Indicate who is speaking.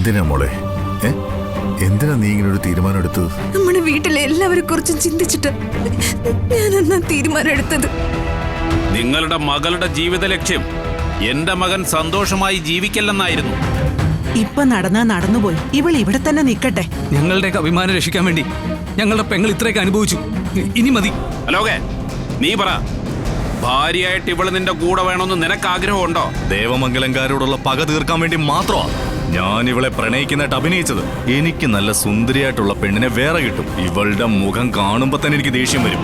Speaker 1: എന്തിനാ മോളെ? എന്തിനാ നീ ഇങ്ങനെ ഒരു തീരുമാനം എടുത്തത്?
Speaker 2: നമ്മുടെ വീട്ടിലെ എല്ലാവരെ കുറിച്ചും ചിന്തിച്ചിട്ട് ഞാൻ എന്നാ തീരുമാനം എടുത്തത്.
Speaker 3: നിങ്ങളുടെ മകളുടെ ജീവിത ലക്ഷ്യം എന്റെ മകൻ സന്തോഷമായി ജീവിക്കല്ലെന്നായിരുന്നു.
Speaker 4: ഇപ്പൊ നടന്നുപോയി. ഇവൾ ഇവിടെ തന്നെ നിക്കട്ടെ.
Speaker 5: ഞങ്ങളുടെയൊക്കെ അഭിമാനം രക്ഷിക്കാൻ വേണ്ടി ഞങ്ങളുടെ പെങ്ങൾ ഇത്രയൊക്കെ അനുഭവിച്ചു. ഇനി മതി.
Speaker 3: അലോകെ, നീ പറ, ഭാര്യയായിട്ട് ഇവള് നിന്റെ കൂടെ വേണമെന്ന് നിനക്ക് ആഗ്രഹമുണ്ടോ?
Speaker 6: ദേവമംഗലംകാരോടുള്ള പക തീർക്കാൻ വേണ്ടി മാത്രമാ ഞാൻ ഇവളെ പ്രണയിക്കുന്നതായിട്ട് അഭിനയിച്ചത്. എനിക്ക് നല്ല സുന്ദരിയായിട്ടുള്ള പെണ്ണിനെ വേറെ കിട്ടും. ഇവളുടെ മുഖം കാണുമ്പോ തന്നെ എനിക്ക് ദേഷ്യം വരും.